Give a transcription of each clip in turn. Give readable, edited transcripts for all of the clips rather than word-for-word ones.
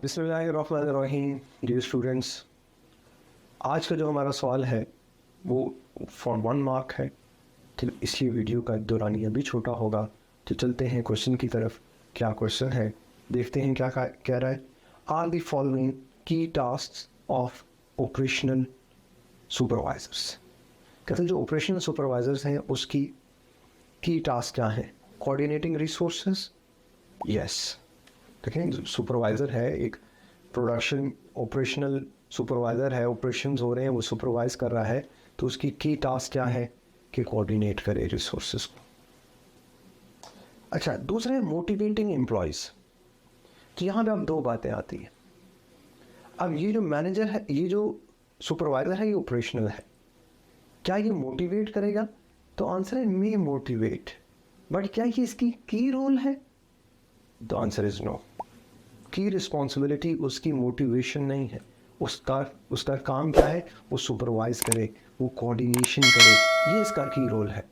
बिस्मिल्लाहिर्रहमानिर्रहीम। Dear students, आज का जो हमारा सवाल है वो फॉर 1 मार्क है, तो इसलिए वीडियो का दौरानिया भी छोटा होगा। तो चलते हैं क्वेश्चन की तरफ। क्या क्वेश्चन है, देखते हैं क्या कह रहा है। आर द फॉलोइंग की टास्क्स ऑफ ऑपरेशनल सुपरवाइजर्स। कहते हैं जो ऑपरेशनल सुपरवाइजर्स हैं उसकी की टास्क क्या है। Coordinating resources, yes. देखें, सुपरवाइज़र है, एक प्रोडक्शन ऑपरेशनल सुपरवाइज़र है, ऑपरेशंस हो रहे हैं, वो सुपरवाइज कर रहा है, तो उसकी की टास्क क्या है कि कोऑर्डिनेट करे रिसोर्सेज को। अच्छा, दूसरा है मोटिवेटिंग एम्प्लॉयज़। तो यहाँ पे अब दो बातें आती हैं। अब ये जो मैनेजर है, ये जो सुपरवाइज़र है, ये ऑपरेशनल है, क्या ये मोटिवेट करेगा? तो आंसर है मे मोटिवेट, बट क्या ये इसकी की रोल है? The answer is no. Key responsibility उसकी मोटिवेशन नहीं है। उसका काम क्या है? वो सुपरवाइज करे, वो कोऑर्डिनेशन करे, ये इसका की रोल है।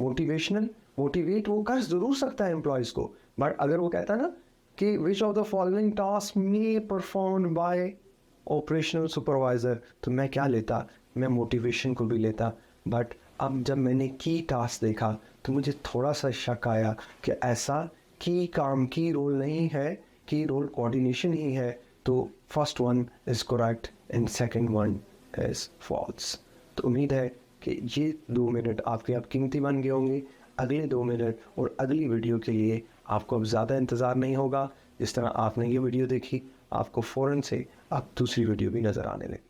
मोटिवेट वो कर ज़रूर सकता है एम्प्लॉयज़ को, बट अगर वो कहता है ना कि which of the following task may perform by operational supervisor, तो मैं क्या लेता? मैं मोटिवेशन को भी लेता। बट अब जब मैंने की टास्क देखा तो मुझे थोड़ा सा शक आया कि ऐसा की काम की रोल नहीं है, की रोल कोऑर्डिनेशन ही है। तो first one is correct and second one is false. तो उम्मीद है कि ये 2 मिनट आपके अब कीमती बन गए होंगे। अगले 2 मिनट और अगली वीडियो के लिए आपको अब ज़्यादा इंतज़ार नहीं होगा। जिस तरह आपने ये वीडियो देखी, आपको फ़ौरन से अब दूसरी वीडियो भी नज़र आने लगी।